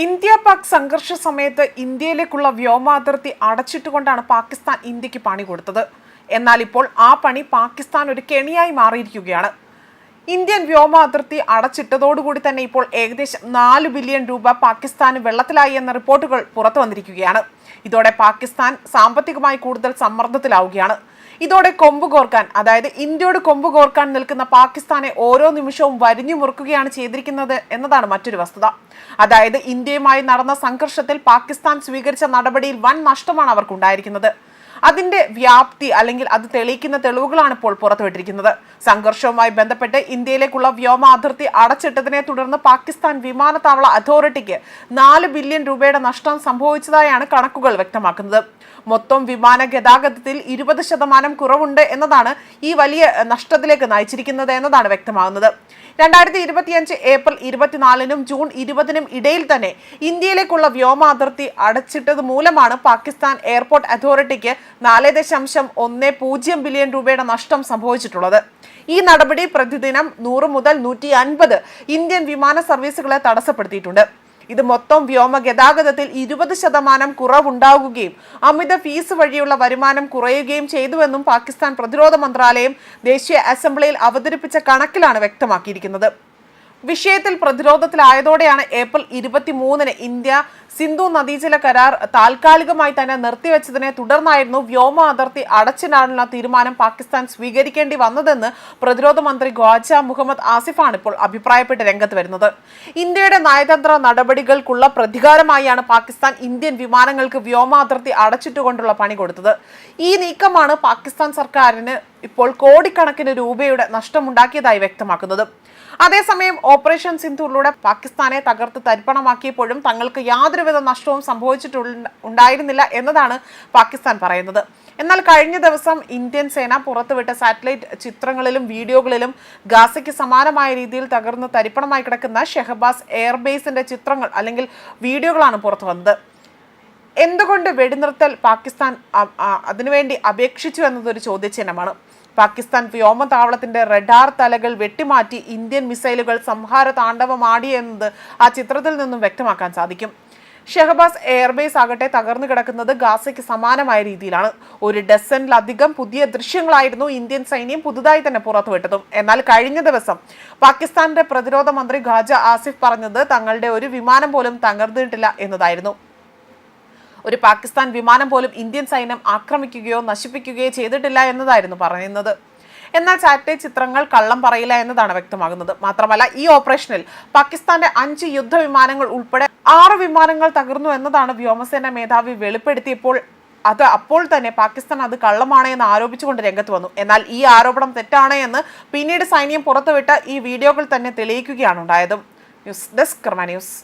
India Pak സംഘർഷ സമയത്ത് ഇന്ത്യയിലേക്കുള്ള വ്യോമാതിർത്തി അടച്ചിട്ടുകൊണ്ടാണ് പാകിസ്ഥാൻ ഇന്ത്യക്ക് പണി കൊടുത്തത്. എന്നാൽ ഇപ്പോൾ ആ പണി പാകിസ്ഥാൻ ഒരു കെണിയായി മാറിയിരിക്കുകയാണ്. ഇന്ത്യൻ വ്യോമാതിർത്തി അടച്ചിട്ടതോടുകൂടി തന്നെ ഇപ്പോൾ ഏകദേശം 4 ബില്യൺ രൂപ പാകിസ്ഥാന് വെള്ളത്തിലായി എന്ന റിപ്പോർട്ടുകൾ പുറത്തു വന്നിരിക്കുകയാണ്. ഇതോടെ പാകിസ്ഥാൻ സാമ്പത്തികമായി കൂടുതൽ സമ്മർദ്ദത്തിലാവുകയാണ്. ഇതോടെ കൊമ്പ് കോർക്കാൻ, അതായത് ഇന്ത്യയോട് കൊമ്പ് കോർക്കാൻ നിൽക്കുന്ന പാകിസ്ഥാനെ ഓരോ നിമിഷവും വരിഞ്ഞു മുറുക്കുകയാണ് ചെയ്തിരിക്കുന്നത് എന്നതാണ് മറ്റൊരു വസ്തുത. അതായത് ഇന്ത്യയുമായി നടന്ന സംഘർഷത്തിൽ പാകിസ്ഥാൻ സ്വീകരിച്ച നടപടിയിൽ വൻ നഷ്ടമാണ് അവർക്കുണ്ടായിരിക്കുന്നത്. അതിന്റെ വ്യാപ്തി അല്ലെങ്കിൽ അത് തെളിയിക്കുന്ന തെളിവുകളാണ് ഇപ്പോൾ പുറത്തുവിട്ടിരിക്കുന്നത്. സംഘർഷവുമായി ബന്ധപ്പെട്ട് ഇന്ത്യയിലേക്കുള്ള വ്യോമ അതിർത്തി അടച്ചിട്ടതിനെ തുടർന്ന് പാകിസ്ഥാൻ വിമാനത്താവള അതോറിറ്റിക്ക് 4 ബില്യൺ രൂപയുടെ നഷ്ടം സംഭവിച്ചതായാണ് കണക്കുകൾ വ്യക്തമാക്കുന്നത്. മൊത്തം വിമാന ഗതാഗതത്തിൽ 20% കുറവുണ്ട് എന്നതാണ് ഈ വലിയ നഷ്ടത്തിലേക്ക് നയിച്ചിരിക്കുന്നത് എന്നതാണ് വ്യക്തമാകുന്നത്. 2025 ഏപ്രിൽ 24-നും ജൂൺ 20-നും ഇടയിൽ തന്നെ ഇന്ത്യയിലേക്കുള്ള വ്യോമ അതിർത്തി അടച്ചിട്ടത് മൂലമാണ് പാകിസ്ഥാൻ എയർപോർട്ട് അതോറിറ്റിക്ക് 4.10 ബില്യൺ രൂപയുടെ നഷ്ടം സംഭവിച്ചിട്ടുള്ളത്. ഈ നടപടി പ്രതിദിനം 100 മുതൽ 150 ഇന്ത്യൻ വിമാന സർവീസുകളെ തടസ്സപ്പെടുത്തിയിട്ടുണ്ട്. ഇത് മൊത്തം വ്യോമ ഗതാഗതത്തിൽ 20% കുറവുണ്ടാകുകയും അമിത ഫീസ് വഴിയുള്ള വരുമാനം കുറയുകയും ചെയ്തുവെന്നും പാകിസ്ഥാൻ പ്രതിരോധ മന്ത്രാലയം ദേശീയ അസംബ്ലിയിൽ അവതരിപ്പിച്ച കണക്കിലാണ് വ്യക്തമാക്കിയിരിക്കുന്നത്. വിഷയത്തിൽ പ്രതിരോധത്തിലായതോടെയാണ് ഏപ്രിൽ 23-ന് ഇന്ത്യ സിന്ധു നദീജല കരാർ താൽക്കാലികമായി തന്നെ നിർത്തിവെച്ചതിനെ തുടർന്നായിരുന്നു വ്യോമ അതിർത്തി അടച്ചിടാനുള്ള തീരുമാനം പാകിസ്ഥാൻ സ്വീകരിക്കേണ്ടി വന്നതെന്ന് പ്രതിരോധ മന്ത്രി ഖ്വാജ മുഹമ്മദ് ആസിഫാണ് ഇപ്പോൾ അഭിപ്രായപ്പെട്ട് രംഗത്ത് വരുന്നത്. ഇന്ത്യയുടെ നയതന്ത്ര നടപടികൾക്കുള്ള പ്രതികാരമായാണ് പാകിസ്ഥാൻ ഇന്ത്യൻ വിമാനങ്ങൾക്ക് വ്യോമ അതിർത്തി അടച്ചിട്ടുകൊണ്ടുള്ള പണി കൊടുത്തത്. ഈ നീക്കമാണ് പാകിസ്ഥാൻ സർക്കാരിന് ഇപ്പോൾ കോടിക്കണക്കിന് രൂപയുടെ നഷ്ടമുണ്ടാക്കിയതായി വ്യക്തമാക്കുന്നത്. അതേസമയം ഓപ്പറേഷൻ സിന്ധുവിലൂടെ പാകിസ്ഥാനെ തകർത്ത് തരിപ്പണമാക്കിയപ്പോഴും തങ്ങൾക്ക് യാതൊരുവിധ നഷ്ടവും സംഭവിച്ചിട്ടുണ്ടായിരുന്നില്ല എന്നതാണ് പാകിസ്ഥാൻ പറയുന്നത്. എന്നാൽ കഴിഞ്ഞ ദിവസം ഇന്ത്യൻ സേന പുറത്തുവിട്ട സാറ്റലൈറ്റ് ചിത്രങ്ങളിലും വീഡിയോകളിലും ഗാസയ്ക്ക് സമാനമായ രീതിയിൽ തകർന്ന് തരിപ്പണമായി കിടക്കുന്ന ഷെഹബാസ് എയർബേസിന്റെ ചിത്രങ്ങൾ അല്ലെങ്കിൽ വീഡിയോകളാണ് പുറത്തു വന്നത്. എന്തുകൊണ്ട് വെടിനിർത്തൽ പാകിസ്ഥാൻ അതിനുവേണ്ടി അപേക്ഷിച്ചു എന്നതൊരു ചോദ്യചിഹ്നമാണ്. പാകിസ്ഥാൻ വ്യോമതാവളത്തിന്റെ റഡാർ തലകൾ വെട്ടിമാറ്റി ഇന്ത്യൻ മിസൈലുകൾ സംഹാര താണ്ഡവമാടിയെന്നത് ആ ചിത്രത്തിൽ നിന്നും വ്യക്തമാക്കാൻ സാധിക്കും. ഷെഹബാസ് എയർബേസ് ആകട്ടെ തകർന്നു കിടക്കുന്നത് ഗാസയ്ക്ക് സമാനമായ രീതിയിലാണ്. 1 ഡസനിലധികം പുതിയ ദൃശ്യങ്ങളായിരുന്നു ഇന്ത്യൻ സൈന്യം പുതുതായി തന്നെ പുറത്തുവിട്ടതും. എന്നാൽ കഴിഞ്ഞ ദിവസം പാകിസ്ഥാന്റെ പ്രതിരോധ മന്ത്രി ഖ്വാജ ആസിഫ് പറഞ്ഞത് തങ്ങളുടെ ഒരു വിമാനം പോലും തകർന്നിട്ടില്ല എന്നതായിരുന്നു. ഒരു പാകിസ്ഥാൻ വിമാനം പോലും ഇന്ത്യൻ സൈന്യം ആക്രമിക്കുകയോ നശിപ്പിക്കുകയോ ചെയ്തിട്ടില്ല എന്നതായിരുന്നു പറയുന്നത്. എന്നാൽ സാറ്റലൈറ്റ് ചിത്രങ്ങൾ കള്ളം പറയില്ല എന്നതാണ് വ്യക്തമാകുന്നത്. മാത്രമല്ല, ഈ ഓപ്പറേഷനിൽ പാകിസ്ഥാന്റെ 5 യുദ്ധവിമാനങ്ങൾ ഉൾപ്പെടെ 6 വിമാനങ്ങൾ തകർന്നു എന്നതാണ് വ്യോമസേന മേധാവി വെളിപ്പെടുത്തിയപ്പോൾ അപ്പോൾ തന്നെ പാകിസ്ഥാൻ അത് കള്ളമാണ് എന്ന് ആരോപിച്ചുകൊണ്ട് രംഗത്ത് വന്നു. എന്നാൽ ഈ ആരോപണം തെറ്റാണ് എന്ന് പിന്നീട് സൈന്യം പുറത്തുവിട്ട ഈ വീഡിയോകൾ തന്നെ തെളിയിക്കുകയാണ് ഉണ്ടായത്. ന്യൂസ് ഡെസ്ക് കർമ്മ ന്യൂസ്.